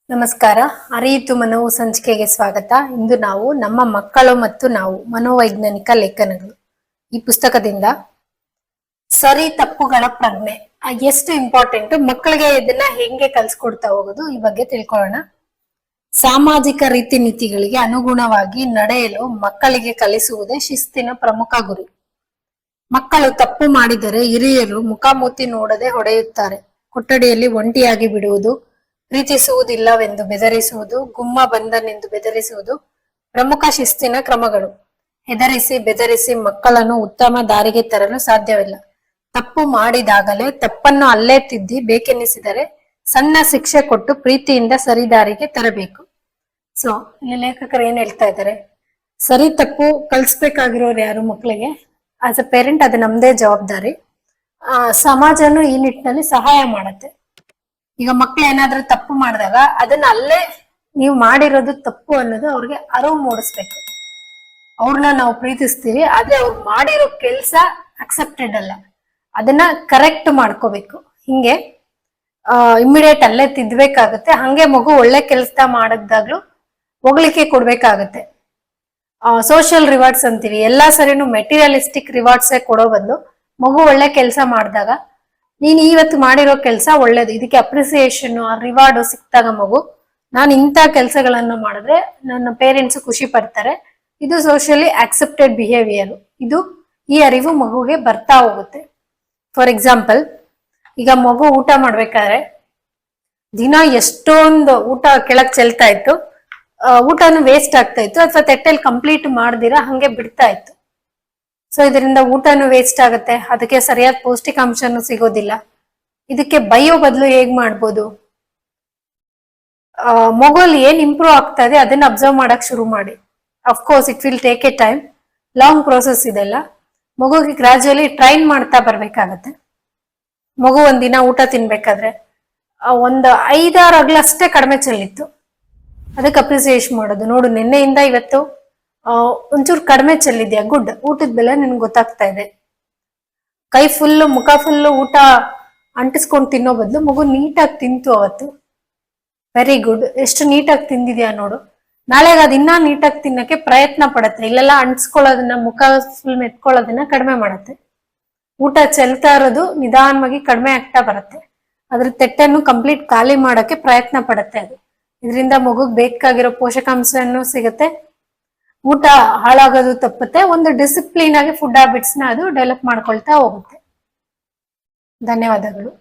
ನಮಸ್ಕಾರ. ಅರಿಯಿತು ಮನೋವು ಸಂಚಿಕೆಗೆ ಸ್ವಾಗತ. ಇಂದು ನಾವು ನಮ್ಮ ಮಕ್ಕಳು ಮತ್ತು ನಾವು ಮನೋವೈಜ್ಞಾನಿಕ ಲೇಖನಗಳು ಈ ಪುಸ್ತಕದಿಂದ ಸರಿ ತಪ್ಪುಗಳ ಪ್ರಜ್ಞೆ ಎಷ್ಟು ಇಂಪಾರ್ಟೆಂಟ್, ಮಕ್ಕಳಿಗೆ ಇದನ್ನ ಹೆಂಗೆ ಕಲ್ಸ್ಕೊಡ್ತಾ ಹೋಗೋದು ಈ ಬಗ್ಗೆ ತಿಳ್ಕೊಳ್ಳೋಣ. ಸಾಮಾಜಿಕ ರೀತಿ ನೀತಿಗಳಿಗೆ ಅನುಗುಣವಾಗಿ ನಡೆಯಲು ಮಕ್ಕಳಿಗೆ ಕಲಿಸುವುದೇ ಶಿಸ್ತಿನ ಪ್ರಮುಖ ಗುರಿ. ಮಕ್ಕಳು ತಪ್ಪು ಮಾಡಿದರೆ ಹಿರಿಯರು ಮುಖಾಮುಖಿ ನೋಡದೆ ಹೊಡೆಯುತ್ತಾರೆ. ಕೊಠಡಿಯಲ್ಲಿ ಒಂಟಿಯಾಗಿ ಬಿಡುವುದು, ಪ್ರೀತಿಸುವುದಿಲ್ಲವೆಂದು ಬೆದರಿಸುವುದು, ಗುಮ್ಮ ಬಂದನೆಂದು ಬೆದರಿಸುವುದು ಪ್ರಮುಖ ಶಿಸ್ತಿನ ಕ್ರಮಗಳು. ಹೆದರಿಸಿ ಬೆದರಿಸಿ ಮಕ್ಕಳನ್ನು ಉತ್ತಮ ದಾರಿಗೆ ತರಲು ಸಾಧ್ಯವಿಲ್ಲ. ತಪ್ಪು ಮಾಡಿದಾಗಲೇ ತಪ್ಪನ್ನು ಅಲ್ಲೇ ತಿದ್ದಿ ಬೇಕೆನ್ನಿಸಿದರೆ ಸಣ್ಣ ಶಿಕ್ಷೆ ಕೊಟ್ಟು ಪ್ರೀತಿಯಿಂದ ಸರಿದಾರಿಗೆ ತರಬೇಕು. ಸೊ ಇಲ್ಲಿ ಲೇಖಕರು ಏನ್ ಹೇಳ್ತಾ ಇದ್ದಾರೆ, ಸರಿ ತಪ್ಪು ಕಲ್ಸ್ಬೇಕಾಗಿರೋರು ಯಾರು ಮಕ್ಕಳಿಗೆ? ಆಸ್ ಅ ಪೇರೆಂಟ್ ಅದು ನಮ್ದೇ ಜವಾಬ್ದಾರಿ. ಸಮಾಜನು ಈ ನಿಟ್ಟಿನಲ್ಲಿ ಸಹಾಯ ಮಾಡತ್ತೆ. ಈಗ ಮಕ್ಳು ಏನಾದ್ರೂ ತಪ್ಪು ಮಾಡಿದಾಗ ಅದನ್ನ ಅಲ್ಲೇ ನೀವು ಮಾಡಿರೋದು ತಪ್ಪು ಅನ್ನೋದು ಅವ್ರಿಗೆ ಅರಿವು ಮೂಡಿಸ್ಬೇಕು. ಅವ್ರನ್ನ ನಾವು ಪ್ರೀತಿಸ್ತೀವಿ, ಆದ್ರೆ ಅವ್ರು ಮಾಡಿರೋ ಕೆಲ್ಸ ಅಕ್ಸೆಪ್ಟೆಡ್ ಅಲ್ಲ, ಅದನ್ನ ಕರೆಕ್ಟ್ ಮಾಡ್ಕೋಬೇಕು. ಹಿಂಗೆ ಇಮಿಡಿಯೇಟ್ ಅಲ್ಲೇ ತಿದ್ಬೇಕಾಗತ್ತೆ. ಹಂಗೆ ಮಗು ಒಳ್ಳೆ ಕೆಲಸ ಮಾಡಿದಾಗ್ಲೂ ಹೊಗಳಿಕೆ ಕೊಡ್ಬೇಕಾಗತ್ತೆ. ಸೋಷಿಯಲ್ ರಿವಾರ್ಡ್ಸ್ ಅಂತೀವಿ, ಎಲ್ಲಾ ಸರಿನು ಮೆಟೀರಿಯಲಿಸ್ಟಿಕ್ ರಿವಾರ್ಡ್ಸ್ ಕೊಡೋ ಬದಲು ಮಗು ಒಳ್ಳೆ ಕೆಲಸ ಮಾಡಿದಾಗ ನೀನ್ ಇವತ್ತು ಮಾಡಿರೋ ಕೆಲಸ ಒಳ್ಳೇದು, ಇದಕ್ಕೆ ಅಪ್ರಿಸಿಯೇಷನ್ ರಿವಾರ್ಡ್ ಸಿಕ್ತಾಗ ಮಗು ನಾನು ಇಂಥ ಕೆಲಸಗಳನ್ನು ಮಾಡಿದ್ರೆ ನನ್ನ ಪೇರೆಂಟ್ಸ್ ಖುಷಿ ಪಡ್ತಾರೆ, ಇದು ಸೋಷಿಯಲಿ ಆಕ್ಸೆಪ್ಟೆಡ್ ಬಿಹೇವಿಯರ್, ಇದು ಈ ಅರಿವು ಮಗುಗೆ ಬರ್ತಾ ಹೋಗುತ್ತೆ. ಫಾರ್ ಎಕ್ಸಾಂಪಲ್, ಈಗ ಮಗು ಊಟ ಮಾಡ್ಬೇಕಾದ್ರೆ ದಿನ ಎಷ್ಟೊಂದು ಊಟ ಕೆಳಗ್ ಚೆಲ್ತಾ ಇತ್ತು, ಊಟನು ವೇಸ್ಟ್ ಆಗ್ತಾ ಇತ್ತು, ಅಥವಾ ತೆಟ್ಟೆಲ್ ಕಂಪ್ಲೀಟ್ ಮಾಡ್ದಿರಾ ಹಂಗೆ ಬಿಡ್ತಾ ಇತ್ತು. ಸೊ ಇದರಿಂದ ಊಟನು ವೇಸ್ಟ್ ಆಗುತ್ತೆ, ಅದಕ್ಕೆ ಸರಿಯಾದ ಪೌಷ್ಟಿಕಾಂಶನೂ ಸಿಗೋದಿಲ್ಲ. ಇದಕ್ಕೆ ಬೈಯೋ ಬದಲು ಹೇಗ್ ಮಾಡ್ಬೋದು? ಮಗುವಲ್ಲಿ ಏನ್ ಇಂಪ್ರೂವ್ ಆಗ್ತಾ ಇದೆ ಅದನ್ನ ಅಬ್ಸರ್ವ್ ಮಾಡಕ್ ಶುರು ಮಾಡಿ. Of course it will take A time, long process ಇದೆಲ್ಲ. ಮಗುಗೆ ಗ್ರಾಜುಯಲಿ ಟ್ರೈನ್ ಮಾಡ್ತಾ ಬರ್ಬೇಕಾಗತ್ತೆ. ಮಗು ಒಂದಿನ ಊಟ ತಿನ್ಬೇಕಾದ್ರೆ ಒಂದು 5-6 ಅಗ್ಲಷ್ಟೇ ಕಡಿಮೆ ಚೆಲ್ಲಿತ್ತು, ಅದಕ್ಕೆ ಅಪ್ರಿಸಿಯೇಷನ್ ಮಾಡೋದು. ನೋಡು ನಿನ್ನೆಯಿಂದ ಇವತ್ತು ಒಂಚೂರು ಕಡಿಮೆ ಚೆಲ್ಲಿದ್ಯಾ, ಗುಡ್, ಊಟದ ಬೆಲೆ ನಿನ್ಗೆ ಗೊತ್ತಾಗ್ತಾ ಇದೆ. ಕೈ ಫುಲ್ಲು ಮುಖ ಫುಲ್ಲು ಊಟ ಅಂಟಿಸ್ಕೊಂಡು ತಿನ್ನೋ ಬದಲು ಮಗು ನೀಟಾಗಿ ತಿಂತು ಅವತ್ತು, ವೆರಿ ಗುಡ್, ಎಷ್ಟು ನೀಟಾಗಿ ತಿಂದಿದ್ಯಾ ನೋಡು. ನಾಳೆಗೆ ಅದು ಇನ್ನೂ ನೀಟಾಗಿ ತಿನ್ನಕ್ಕೆ ಪ್ರಯತ್ನ ಪಡತ್ತೆ. ಇಲ್ಲೆಲ್ಲ ಅಂಟಿಸ್ಕೊಳ್ಳೋದನ್ನ, ಮುಖ ಫುಲ್ ಮೆತ್ಕೊಳ್ಳೋದನ್ನ ಕಡಿಮೆ ಮಾಡತ್ತೆ. ಊಟ ಚೆಲ್ತಾ ಇರೋದು ನಿಧಾನವಾಗಿ ಕಡಿಮೆ ಆಗ್ತಾ ಬರುತ್ತೆ. ಅದ್ರ ತೆಟ್ಟನ್ನು ಕಂಪ್ಲೀಟ್ ಖಾಲಿ ಮಾಡಕ್ಕೆ ಪ್ರಯತ್ನ ಪಡತ್ತೆ ಅದು. ಇದರಿಂದ ಮಗುಗ್ ಬೇಕಾಗಿರೋ ಪೋಷಕಾಂಶನೂ ಸಿಗುತ್ತೆ, ಊಟ ಹಾಳಾಗೋದು ತಪ್ಪುತ್ತೆ, ಒಂದು ಡಿಸಿಪ್ಲಿನ್ ಆಗಿ ಫುಡ್ ಹ್ಯಾಬಿಟ್ಸ್ ನ ಅದು ಡೆವಲಪ್ ಮಾಡ್ಕೊಳ್ತಾ ಹೋಗುತ್ತೆ. ಧನ್ಯವಾದಗಳು.